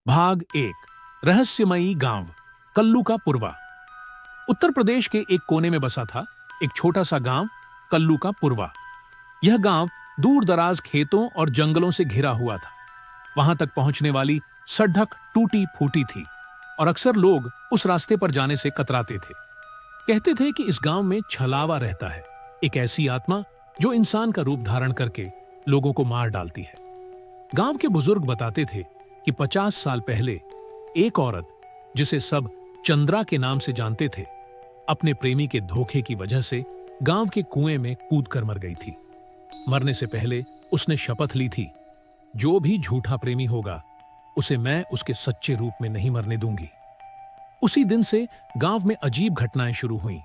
भाग एक। रहस्यमयी गांव कल्लू का पुरवा। उत्तर प्रदेश के एक कोने में बसा था एक छोटा सा गांव कल्लू का पुरवा। यह गांव दूर दराज खेतों और जंगलों से घिरा हुआ था। वहां तक पहुंचने वाली सड़क टूटी फूटी थी और अक्सर लोग उस रास्ते पर जाने से कतराते थे। कहते थे कि इस गांव में छलावा रहता है, एक ऐसी आत्मा जो इंसान का रूप धारण करके लोगों को मार डालती है। गांव के बुजुर्ग बताते थे कि 50 साल पहले एक औरत, जिसे सब चंद्रा के नाम से जानते थे, अपने प्रेमी के धोखे की वजह से गांव के कुएं में कूदकर मर गई थी। मरने से पहले उसने शपथ ली थी, जो भी झूठा प्रेमी होगा उसे मैं उसके सच्चे रूप में नहीं मरने दूंगी। उसी दिन से गांव में अजीब घटनाएं शुरू हुईं।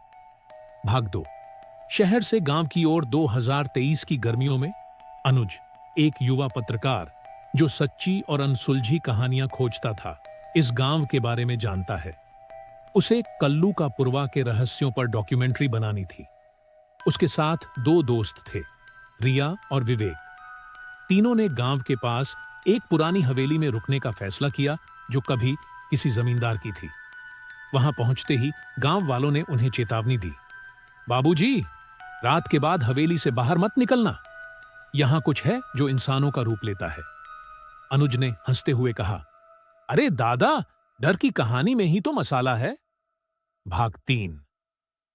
भाग 2। शहर से गांव की ओर 2023 की गर्मियों में अनुज, एक युवा पत्रकार जो सच्ची और अनसुलझी कहानियां खोजता था, इस गांव के बारे में जानता है। उसे कल्लू का पुरवा के रहस्यों पर डॉक्यूमेंट्री बनानी थी। उसके साथ 2 दोस्त थे, रिया और विवेक। तीनों ने गांव के पास एक पुरानी हवेली में रुकने का फैसला किया जो कभी किसी जमींदार की थी। वहां पहुंचते ही गांव वालों ने उन्हें चेतावनी दी, बाबूजी, रात के बाद हवेली से बाहर मत निकलना, यहां कुछ है जो इंसानों का रूप लेता है। अनुज ने हंसते हुए कहा, अरे दादा, डर की कहानी में ही तो मसाला है। भाग 3।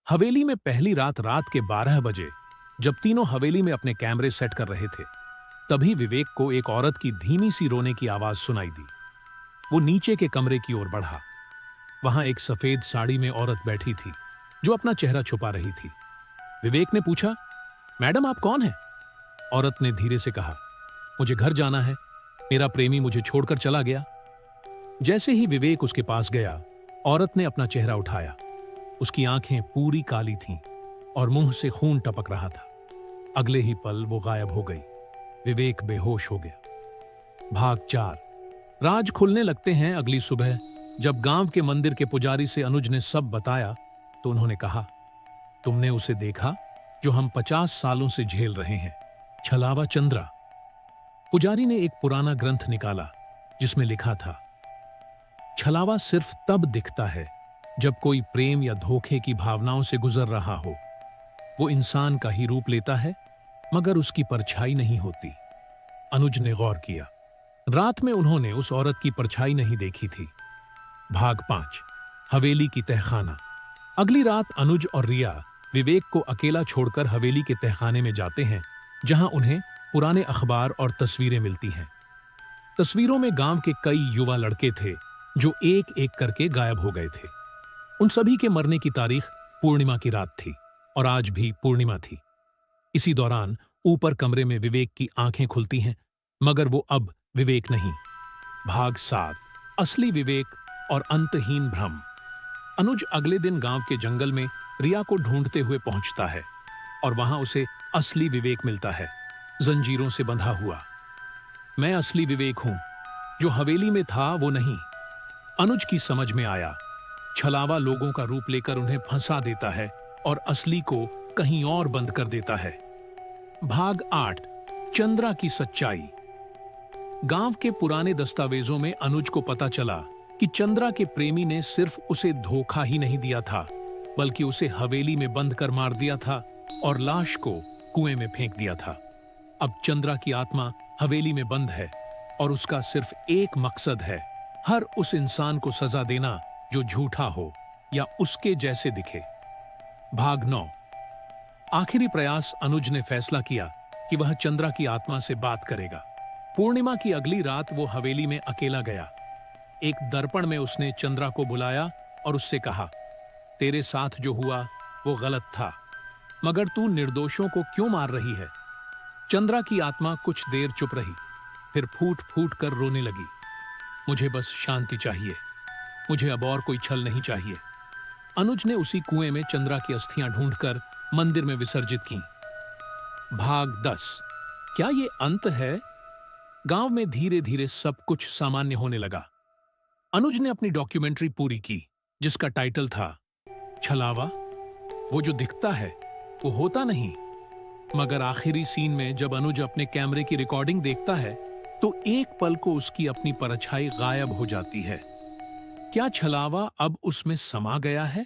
हवेली में पहली रात के 12 बजे जब तीनों हवेली में अपने कैमरे सेट कर रहे थे, तभी विवेक को एक औरत की धीमी सी रोने की आवाज सुनाई दी। वो नीचे के कमरे की ओर बढ़ा। वहां एक सफेद साड़ी में औरत बैठी थी जो अपना चेहरा छुपा रही थी। विवेक ने पूछा, मैडम आप कौन हैं? औरत ने धीरे से कहा, मुझे घर जाना है, मेरा प्रेमी मुझे छोड़कर चला गया। जैसे ही विवेक उसके पास गया, औरत ने अपना चेहरा उठाया। उसकी आंखें पूरी काली थीं और मुंह से खून टपक रहा था। अगले ही पल वो गायब हो गई। विवेक बेहोश हो गया। भाग 4। राज खुलने लगते हैं अगली सुबह। जब गांव के मंदिर के पुजारी से अनुज ने सब बताया तो उन्होंने कहा, तुमने उसे देखा जो हम 50 सालों से झेल रहे हैं, छलावा चंद्रा। पुजारी ने एक पुराना ग्रंथ निकाला जिसमें लिखा था, छलावा सिर्फ तब दिखता है जब कोई प्रेम या धोखे की भावनाओं से गुजर रहा हो। वो इंसान का ही रूप लेता है मगर उसकी परछाई नहीं होती। अनुज ने गौर किया। रात में उन्होंने उस औरत की परछाई नहीं देखी थी। भाग 5। हवेली की तहखाना। अगली रात अनुज और रिया विवेक को अकेला छोड़कर हवेली के तहखाने में जाते हैं, जहां उन्हें पुराने अखबार और तस्वीरें मिलती हैं। तस्वीरों में गांव के कई युवा लड़के थे जो एक एक करके गायब हो गए थे। उन सभी के मरने की तारीख पूर्णिमा की रात थी और आज भी पूर्णिमा थी। इसी दौरान ऊपर कमरे में विवेक की आंखें खुलती हैं, मगर वो अब विवेक नहीं। भाग 7। असली विवेक और अंतहीन भ्रम। अनुज अगले दिन गांव के जंगल में रिया को ढूंढते हुए पहुंचता है और वहां उसे असली विवेक मिलता है, जंजीरों से बंधा हुआ। मैं असली विवेक हूं, जो हवेली में था वो नहीं। अनुज की समझ में आया, छलावा लोगों का रूप लेकर उन्हें फंसा देता है और असली को कहीं और बंद कर देता है। भाग 8। चंद्रा की सच्चाई। गांव के पुराने दस्तावेजों में अनुज को पता चला कि चंद्रा के प्रेमी ने सिर्फ उसे धोखा ही नहीं दिया था, बल्कि उसे हवेली में बंद कर मार दिया था और लाश को कुएं में फेंक दिया था। अब चंद्रा की आत्मा हवेली में बंद है और उसका सिर्फ एक मकसद है, हर उस इंसान को सजा देना जो झूठा हो या उसके जैसे दिखे। भाग 9। आखिरी प्रयास। अनुज ने फैसला किया कि वह चंद्रा की आत्मा से बात करेगा। पूर्णिमा की अगली रात वो हवेली में अकेला गया। एक दर्पण में उसने चंद्रा को बुलाया और उससे कहा, तेरे साथ जो हुआ वो गलत था, मगर तू निर्दोषों को क्यों मार रही है? चंद्रा की आत्मा कुछ देर चुप रही, फिर फूट फूट कर रोने लगी। मुझे बस शांति चाहिए, मुझे अब और कोई छल नहीं चाहिए। अनुज ने उसी कुएं में चंद्रा की अस्थियां ढूंढकर मंदिर में विसर्जित की। भाग 10। क्या ये अंत है? गांव में धीरे धीरे सब कुछ सामान्य होने लगा। अनुज ने अपनी डॉक्यूमेंट्री पूरी की, जिसका टाइटल था छलावा। वो जो दिखता है वो होता नहीं। मगर आखिरी सीन में जब अनुज अपने कैमरे की रिकॉर्डिंग देखता है तो एक पल को उसकी अपनी परछाई गायब हो जाती है। क्या छलावा अब उसमें समा गया है?